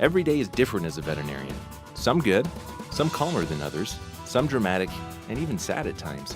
Every day is different as a veterinarian. Some good, some calmer than others, some dramatic, and even sad at times.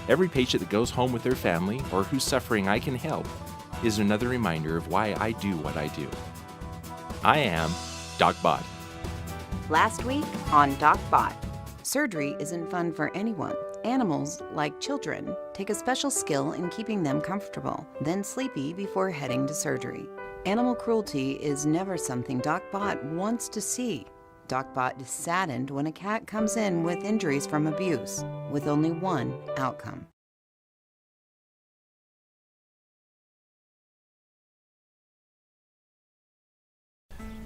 Every patient that goes home with their family or whose suffering I can help is another reminder of why I do what I do. I am DocBott. Last week on DocBott, surgery isn't fun for anyone. Animals, like children, take a special skill in keeping them comfortable, then sleepy before heading to surgery. Animal cruelty is never something DocBott wants to see. DocBott is saddened when a cat comes in with injuries from abuse, with only one outcome.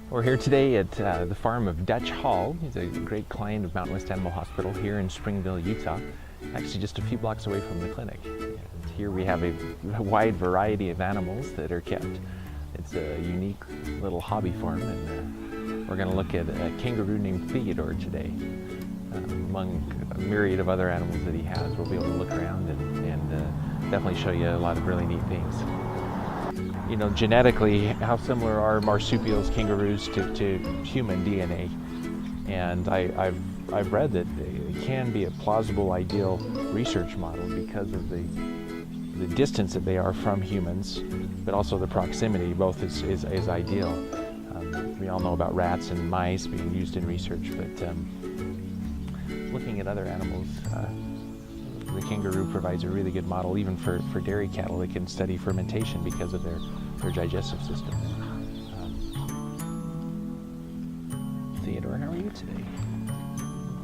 We're here today at the farm of Dutch Hall. He's a great client of Mountain West Animal Hospital here in Springville, Utah, actually just a few blocks away from the clinic. And here we have a wide variety of animals that are kept. It's a unique little hobby farm, and we're going to look at a kangaroo named Theodore today. Among a myriad of other animals that he has, we'll be able to look around and definitely show you a lot of really neat things. You know, genetically, how similar are marsupials, kangaroos to human DNA? And I've read that it can be a plausible, ideal research model because of the distance that they are from humans, but also the proximity. Both is ideal. We all know about rats and mice being used in research, but looking at other animals, the kangaroo provides a really good model even for dairy cattle that can study fermentation because of their digestive system. Theodore, how are you today?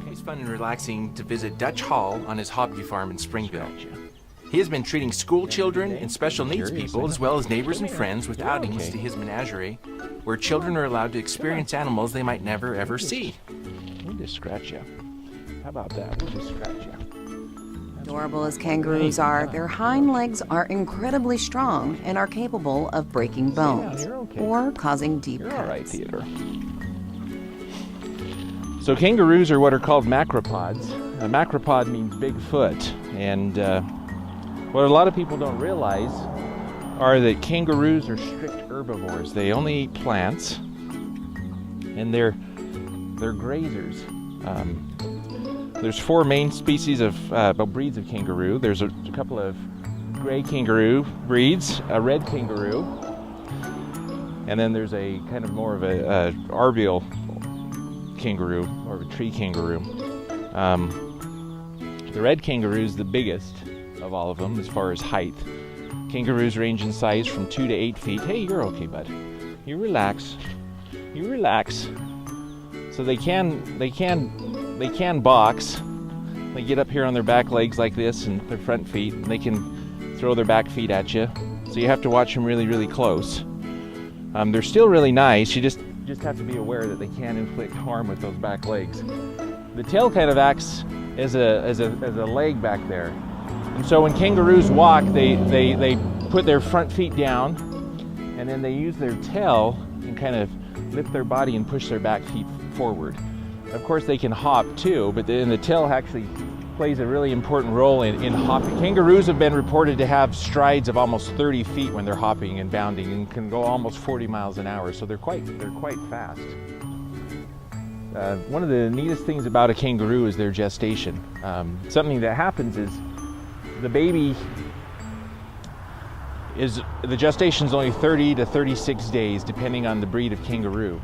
It's fun and relaxing to visit Dutch Hall on his hobby farm in Springville. He has been treating school children and special needs people, as well as neighbors and friends, with outings to his menagerie, where children are allowed to experience animals they might never ever see. We'll just scratch you. How about that? We'll just scratch you. Adorable as kangaroos are, their hind legs are incredibly strong and are capable of breaking bones or causing deep cuts. All right, Theodore. So kangaroos are what are called macropods. A macropod means big foot, and what a lot of people don't realize are that kangaroos are strict herbivores. They only eat plants, and they're grazers. There's four main species of breeds of kangaroo. There's a couple of gray kangaroo breeds, a red kangaroo, and then there's a kind of more of a arboreal kangaroo, or a tree kangaroo. The red kangaroo is the biggest of all of them as far as height. Kangaroos range in size from 2 to 8 feet. Hey, you're okay, bud. You relax. You relax. So they can box. They get up here on their back legs like this and their front feet, and they can throw their back feet at you. So you have to watch them really, really close. They're still really nice. You just have to be aware that they can inflict harm with those back legs. The tail kind of acts as a leg back there. And so when kangaroos walk, they put their front feet down, and then they use their tail and kind of lift their body and push their back feet forward. Of course, they can hop too, but then the tail actually plays a really important role in hopping. Kangaroos have been reported to have strides of almost 30 feet when they're hopping and bounding, and can go almost 40 miles an hour, so they're quite fast. One of the neatest things about a kangaroo is their gestation. Something that happens is the gestation is only 30 to 36 days, depending on the breed of kangaroo.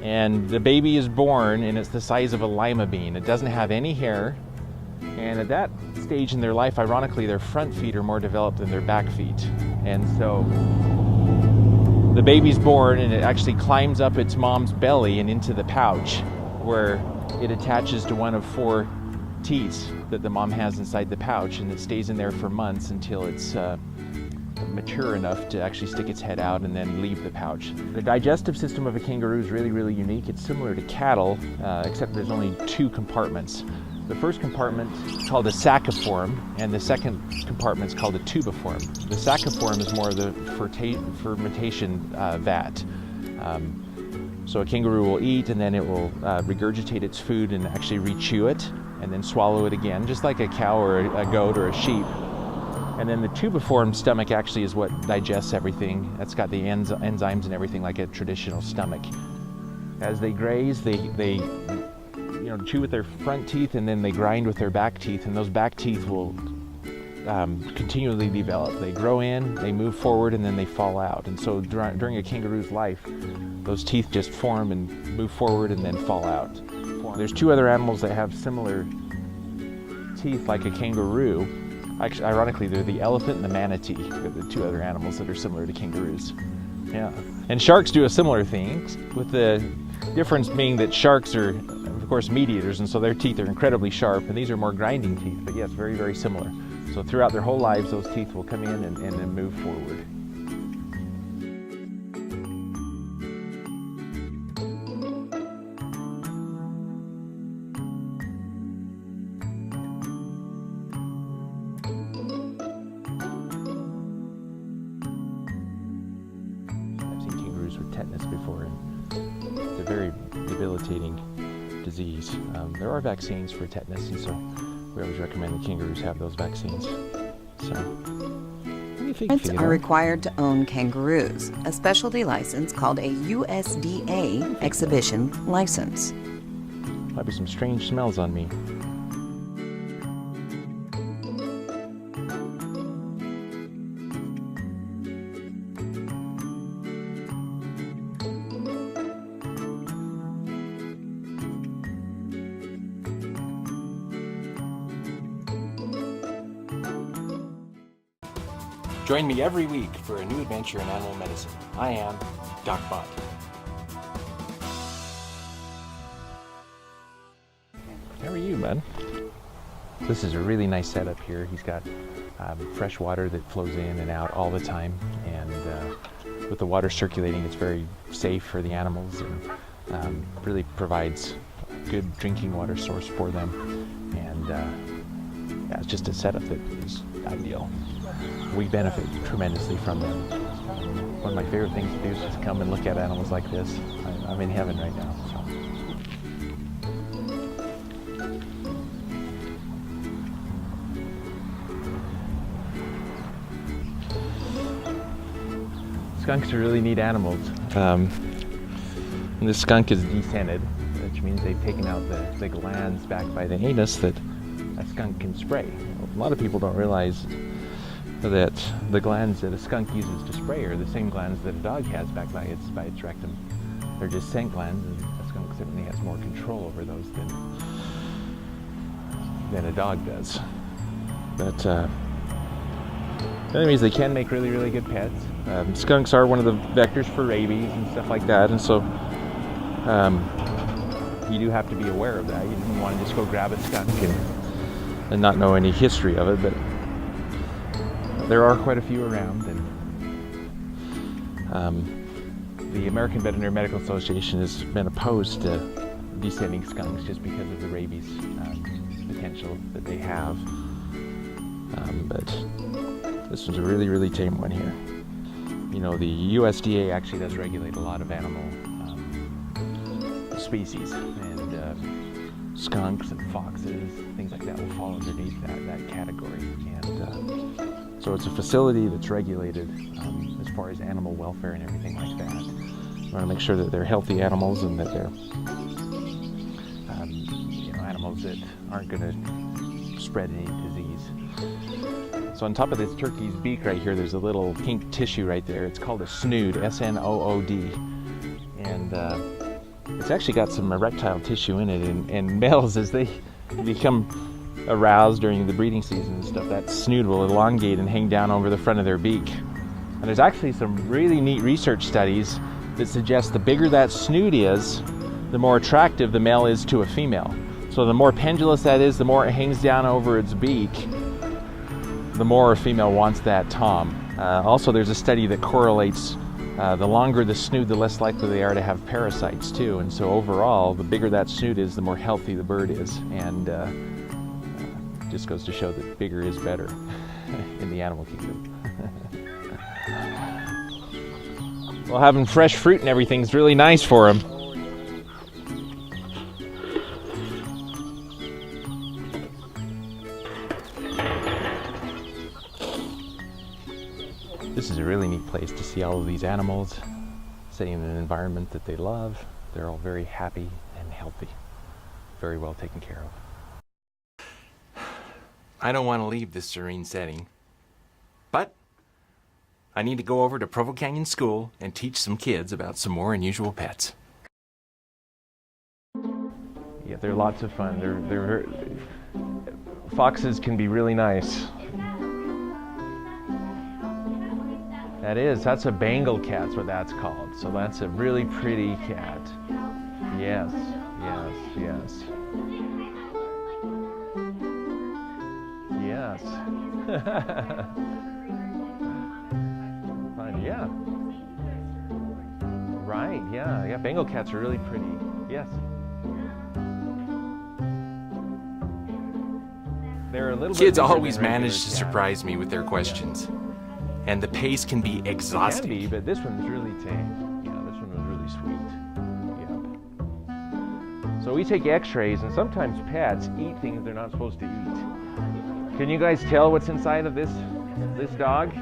And the baby is born, and it's the size of a lima bean. It doesn't have any hair, and at that stage in their life, ironically, their front feet are more developed than their back feet. And so the baby's born, and it actually climbs up its mom's belly and into the pouch, where it attaches to one of 4 teats that the mom has inside the pouch, and it stays in there for months until it's mature enough to actually stick its head out and then leave the pouch. The digestive system of a kangaroo is really, really unique. It's similar to cattle, except there's only 2 compartments. The first compartment is called a sacciform, and the second compartment is called a tubiform. The sacciform is more of the fermentation vat. So a kangaroo will eat, and then it will regurgitate its food and actually rechew it, and then swallow it again, just like a cow or a goat or a sheep. And then the tubiform stomach actually is what digests everything. That's got the enzymes and everything like a traditional stomach. As they graze, they chew with their front teeth, and then they grind with their back teeth, and those back teeth will continually develop. They grow in, they move forward, and then they fall out. And so during a kangaroo's life, those teeth just form and move forward and then fall out. There's two other animals that have similar teeth like a kangaroo. Actually, ironically, they're the elephant and the manatee. They're the two other animals that are similar to kangaroos. Yeah. And sharks do a similar thing, with the difference being that sharks are, of course, meat eaters, and so their teeth are incredibly sharp, and these are more grinding teeth, but yes, very, very similar. So throughout their whole lives, those teeth will come in and then move forward. I've seen kangaroos with tetanus before, and it's a very debilitating disease. There are vaccines for tetanus, and so we always recommend the kangaroos have those vaccines. So, Parents are required to own kangaroos, a specialty license called a USDA exhibition license. Might be some strange smells on me. Join me every week for a new adventure in animal medicine. I am DocBott. How are you, bud? This is a really nice setup here. He's got fresh water that flows in and out all the time, and with the water circulating, it's very safe for the animals, and really provides a good drinking water source for them. And yeah, it's just a setup that is ideal. We benefit tremendously from them. One of my favorite things to do is just come and look at animals like this. I'm in heaven right now. So. Skunks are really neat animals. This skunk is descended, which means they've taken out the glands back by the anus that a skunk can spray. A lot of people don't realize that the glands that a skunk uses to spray are the same glands that a dog has back by its rectum. They're just scent glands, and a skunk certainly has more control over those than a dog does. But that means they can make really, really good pets. Skunks are one of the vectors for rabies and stuff like that, and so you do have to be aware of that. You don't want to just go grab a skunk and not know any history of it, but there are quite a few around, and the American Veterinary Medical Association has been opposed to descending skunks just because of the rabies potential that they have. But this one's a really, really tame one here. You know, the USDA actually does regulate a lot of animal species, and skunks and foxes, things like that will fall underneath that category. And so it's a facility that's regulated as far as animal welfare and everything like that. We want to make sure that they're healthy animals and that they're animals that aren't going to spread any disease. So on top of this turkey's beak right here, there's a little pink tissue right there. It's called a snood, S-N-O-O-D. And it's actually got some erectile tissue in it. And males, as they become aroused during the breeding season and stuff, that snood will elongate and hang down over the front of their beak. And there's actually some really neat research studies that suggest the bigger that snood is, the more attractive the male is to a female. So the more pendulous that is, the more it hangs down over its beak, the more a female wants that tom. Also, there's a study that correlates the longer the snood, the less likely they are to have parasites too. And so overall, the bigger that snood is, the more healthy the bird is. And just goes to show that bigger is better in the animal kingdom. Well, having fresh fruit and everything's really nice for them. This is a really neat place to see all of these animals, sitting in an environment that they love. They're all very happy and healthy, very well taken care of. I don't want to leave this serene setting, but I need to go over to Provo Canyon School and teach some kids about some more unusual pets. Yeah, they're lots of fun. Foxes can be really nice. That's a Bengal cat's what that's called. So that's a really pretty cat. Yes, yes, yes. Yes. Fun, yeah. Right, yeah, yeah. Bengal cats are really pretty. Yes. They're a little Kids bit always manage to surprise me with their questions, and the pace can be exhausting. It can be, but this one's really tame. Yeah, this one was really sweet. Yep. So we take x-rays, and sometimes pets eat things they're not supposed to eat. Can you guys tell what's inside of this dog?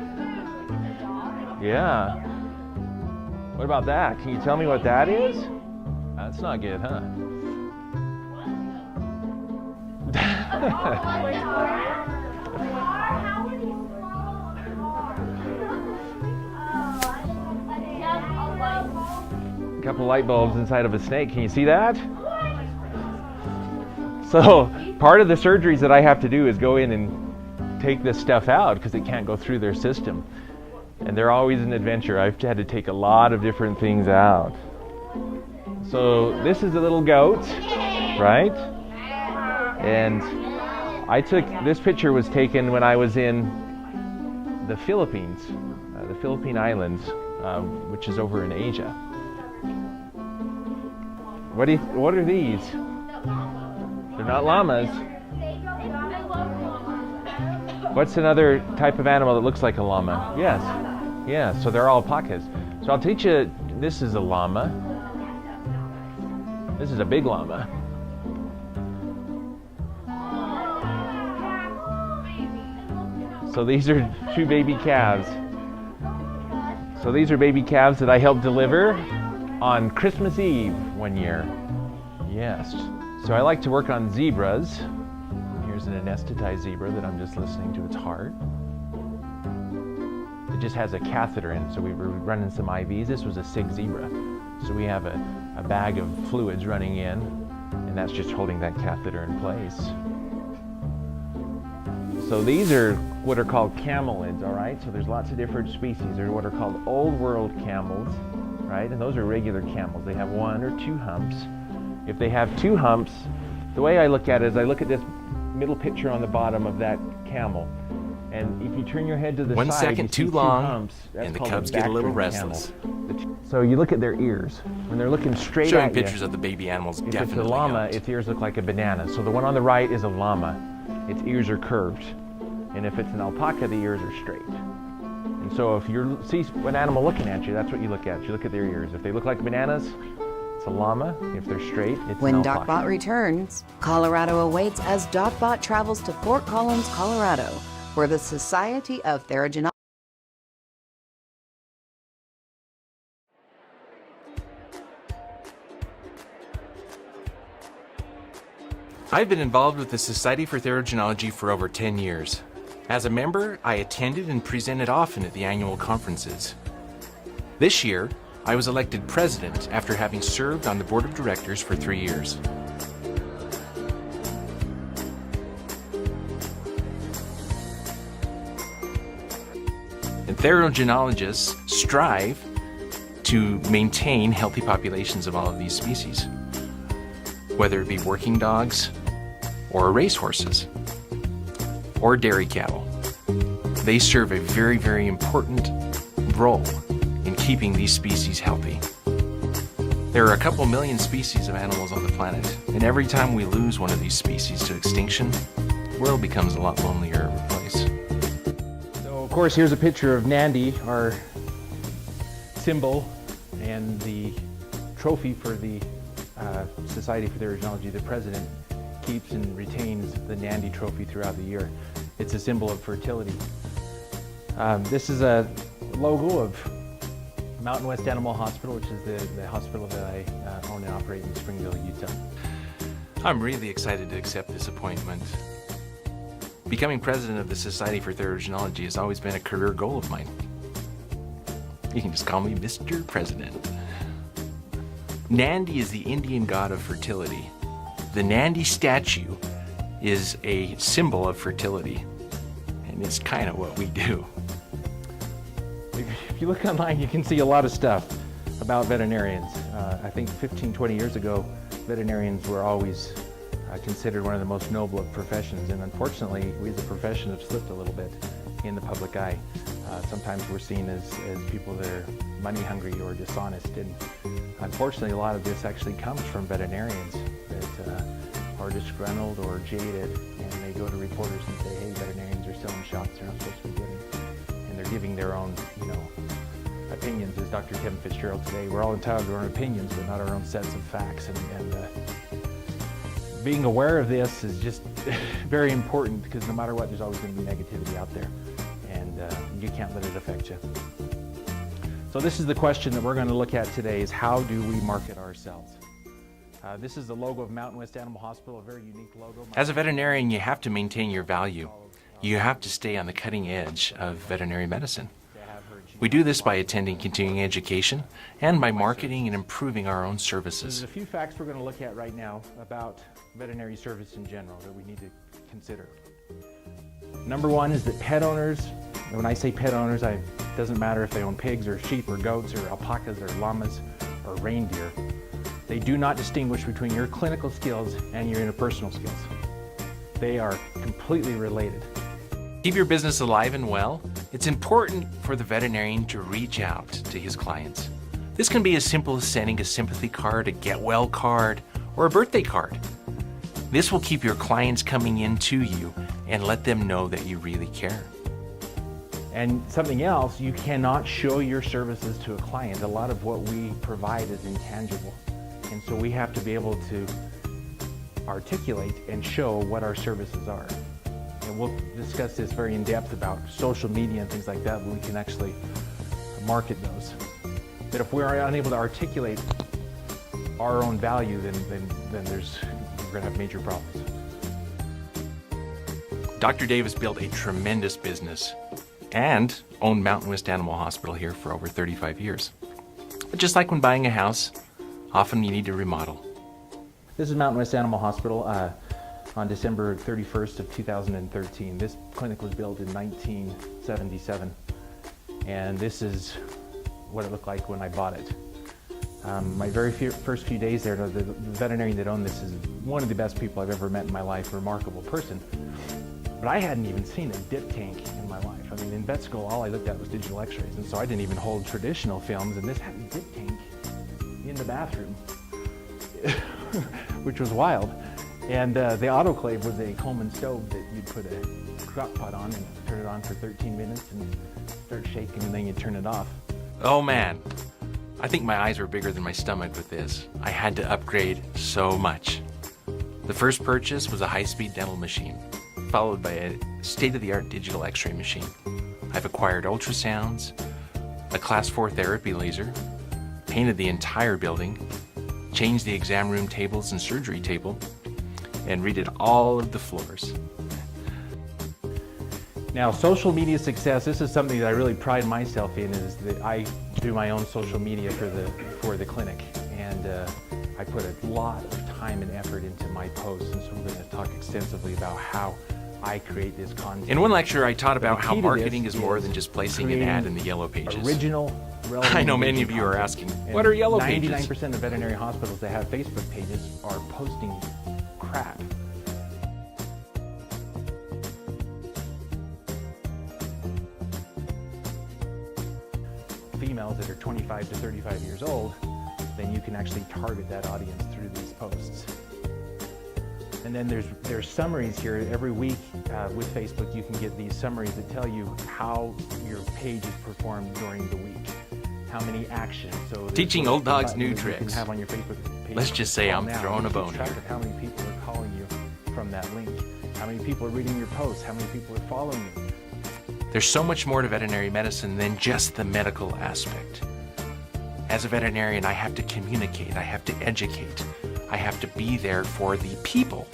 Yeah. What about that? Can you tell me what that is? That's not good, huh? A couple light bulbs inside of a snake. Can you see that? So part of the surgeries that I have to do is go in and take this stuff out because it can't go through their system. And they're always an adventure. I've had to take a lot of different things out. So this is a little goat, right? And I took, this picture was taken when I was in the Philippines, the Philippine Islands, which is over in Asia. What are these? They're not llamas. What's another type of animal that looks like a llama? Yes. Yeah, so they're alpacas. So I'll teach you, this is a llama. This is a big llama. So these are two baby calves. So these are baby calves that I helped deliver on Christmas Eve one year. Yes. So I like to work on zebras. Here's an anesthetized zebra that I'm just listening to its heart. It just has a catheter in it, so we were running some IVs. This was a sick zebra. So we have a bag of fluids running in, and that's just holding that catheter in place. So these are what are called camelids, all right? So there's lots of different species. There's what are called old world camels, right? And those are regular camels. They have 1 or 2 humps. If they have 2 humps, the way I look at it is I look at this middle picture on the bottom of that camel. And if you turn your head to the 1 side, second you see too 2 long, humps. That's and the called cubs a get a little backward camel. restless. So you look at their ears. When they're looking straight Showing at you, pictures of the baby animals if definitely it's a llama, helps. its ears look like a banana. So the one on the right is a llama. Its ears are curved. And if it's an alpaca, the ears are straight. And so if you see an animal looking at you, that's what you look at. You look at their ears. If they look like bananas, it's a llama. If they're straight, it's When an alpaca. DocBott returns, Colorado awaits as DocBott travels to Fort Collins, Colorado, where the Society of Theriogenology. I've been involved with the Society for Theriogenology for over 10 years. As a member, I attended and presented often at the annual conferences. This year, I was elected president after having served on the board of directors for 3 years. And theriogenologists strive to maintain healthy populations of all of these species, whether it be working dogs, or racehorses, or dairy cattle. They serve a very, very important role in keeping these species healthy. There are a couple million species of animals on the planet, and every time we lose one of these species to extinction, the world becomes a lot lonelier of a place. So of course here's a picture of Nandi, our symbol and the trophy for the Society for Theriogenology. The president keeps and retains the Nandi trophy throughout the year. It's a symbol of fertility. This is a logo of Mountain West Animal Hospital, which is the hospital that I own and operate in Springville, Utah. I'm really excited to accept this appointment. Becoming president of the Society for Theriogenology has always been a career goal of mine. You can just call me Mr. President. Nandi is the Indian god of fertility. The Nandi statue is a symbol of fertility, and it's kind of what we do. If you look online, you can see a lot of stuff about veterinarians. I think 15, 20 years ago, veterinarians were always considered one of the most noble of professions, and unfortunately, we as a profession have slipped a little bit in the public eye. Sometimes we're seen as people that are money hungry or dishonest, and unfortunately, a lot of this actually comes from veterinarians that are disgruntled or jaded, and they go to reporters and say, hey, veterinarians are selling shots they're not supposed to be getting, and they're giving their own, opinions. As Dr. Kevin Fitzgerald today, we're all entitled to our own opinions, but not our own sets of facts, and being aware of this is just very important, because no matter what, there's always going to be negativity out there, and you can't let it affect you. So this is the question that we're going to look at today, is how do we market ourselves? This is the logo of Mountain West Animal Hospital, a very unique logo. As a veterinarian, you have to maintain your value. You have to stay on the cutting edge of veterinary medicine. We do this by attending continuing education and by marketing and improving our own services. There's a few facts we're going to look at right now about veterinary service in general that we need to consider. Number one is that pet owners, and when I say pet owners, it doesn't matter if they own pigs or sheep or goats or alpacas or llamas or reindeer. They do not distinguish between your clinical skills and your interpersonal skills. They are completely related. Keep your business alive and well. It's important for the veterinarian to reach out to his clients. This can be as simple as sending a sympathy card, a get well card, or a birthday card. This will keep your clients coming in to you and let them know that you really care. And something else, you cannot show your services to a client. A lot of what we provide is intangible. And so we have to be able to articulate and show what our services are. And we'll discuss this very in depth about social media and things like that, but we can actually market those. But if we're unable to articulate our own value, then we're going to have major problems. Dr. Davis built a tremendous business and owned Mountain West Animal Hospital here for over 35 years. But just like when buying a house, often you need to remodel. This is Mountain West Animal Hospital on December 31st of 2013. This clinic was built in 1977, and this is what it looked like when I bought it. My very first few days there, the veterinarian that owned this is one of the best people I've ever met in my life, a remarkable person. But I hadn't even seen a dip tank in my life. I mean, in vet school, all I looked at was digital x-rays, and so I didn't even hold traditional films, and this had a dip tank in the bathroom, which was wild. And the autoclave was a Coleman stove that you'd put a crock pot on and turn it on for 13 minutes and start shaking, and then you turn it off. Oh man, I think my eyes were bigger than my stomach with this. I had to upgrade so much. The first purchase was a high-speed dental machine, followed by a state-of-the-art digital x-ray machine. I've acquired ultrasounds, a class 4 therapy laser, painted the entire building, changed the exam room tables and surgery table, and redid all of the floors. Now, social media success, this is something that I really pride myself in, is that I do my own social media for the clinic. And I put a lot of time and effort into my posts, and so we're going to talk extensively about how I create this content. In one lecture, I taught about how marketing is more than just placing an ad in the yellow pages. Original, relevant, I know many of you are asking, what are yellow pages? 99% of veterinary hospitals that have Facebook pages are posting crap. Females that are 25 to 35 years old, then you can actually target that audience through these posts. And then there's summaries here. Every week with Facebook, you can get these summaries that tell you how your page is performed during the week, how many actions. So teaching old dogs new you tricks. can have on your Facebook page. Let's just say I'm Now, throwing a keep bone track here. of how many people are calling you from that link, how many people are reading your posts, how many people are following you. There's so much more to veterinary medicine than just the medical aspect. As a veterinarian, I have to communicate, I have to educate, I have to be there for the people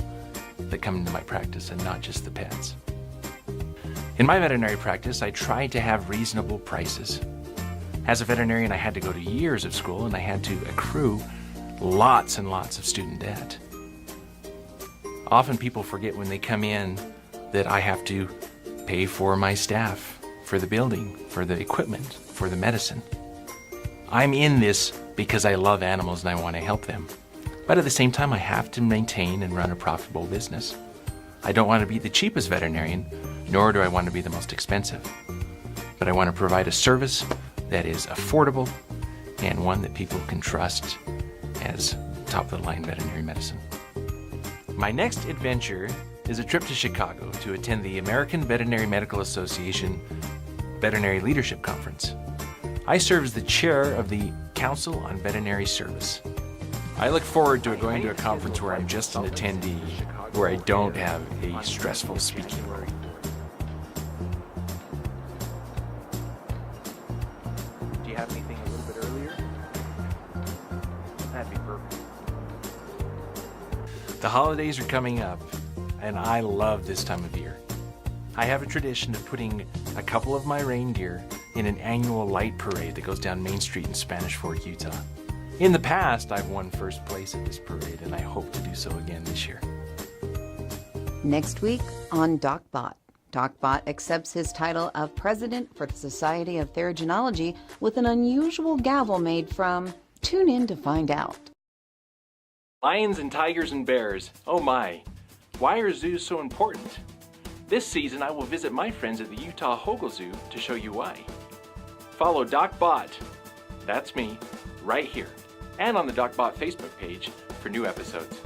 that come into my practice and not just the pets. In my veterinary practice, I tried to have reasonable prices. As a veterinarian, I had to go to years of school and I had to accrue lots and lots of student debt. Often people forget when they come in that I have to pay for my staff, for the building, for the equipment, for the medicine. I'm in this because I love animals and I want to help them. But at the same time, I have to maintain and run a profitable business. I don't want to be the cheapest veterinarian, nor do I want to be the most expensive. But I want to provide a service that is affordable and one that people can trust as top-of-the-line veterinary medicine. My next adventure is a trip to Chicago to attend the American Veterinary Medical Association Veterinary Leadership Conference. I serve as the chair of the Council on Veterinary Service. I look forward to going to a conference where I'm just an attendee, where I don't have a stressful speaking role. Do you have anything a little bit earlier? That'd be perfect. The holidays are coming up, and I love this time of year. I have a tradition of putting a couple of my reindeer in an annual light parade that goes down Main Street in Spanish Fork, Utah. In the past, I've won first place at this parade, and I hope to do so again this year. Next week on DocBott. DocBott accepts his title of President for the Society of Theriogenology with an unusual gavel made from. Tune in to find out. Lions and tigers and bears, oh my, why are zoos so important? This season I will visit my friends at the Utah Hogle Zoo to show you why. Follow DocBott, that's me, right here, and on the DocBott Facebook page for new episodes.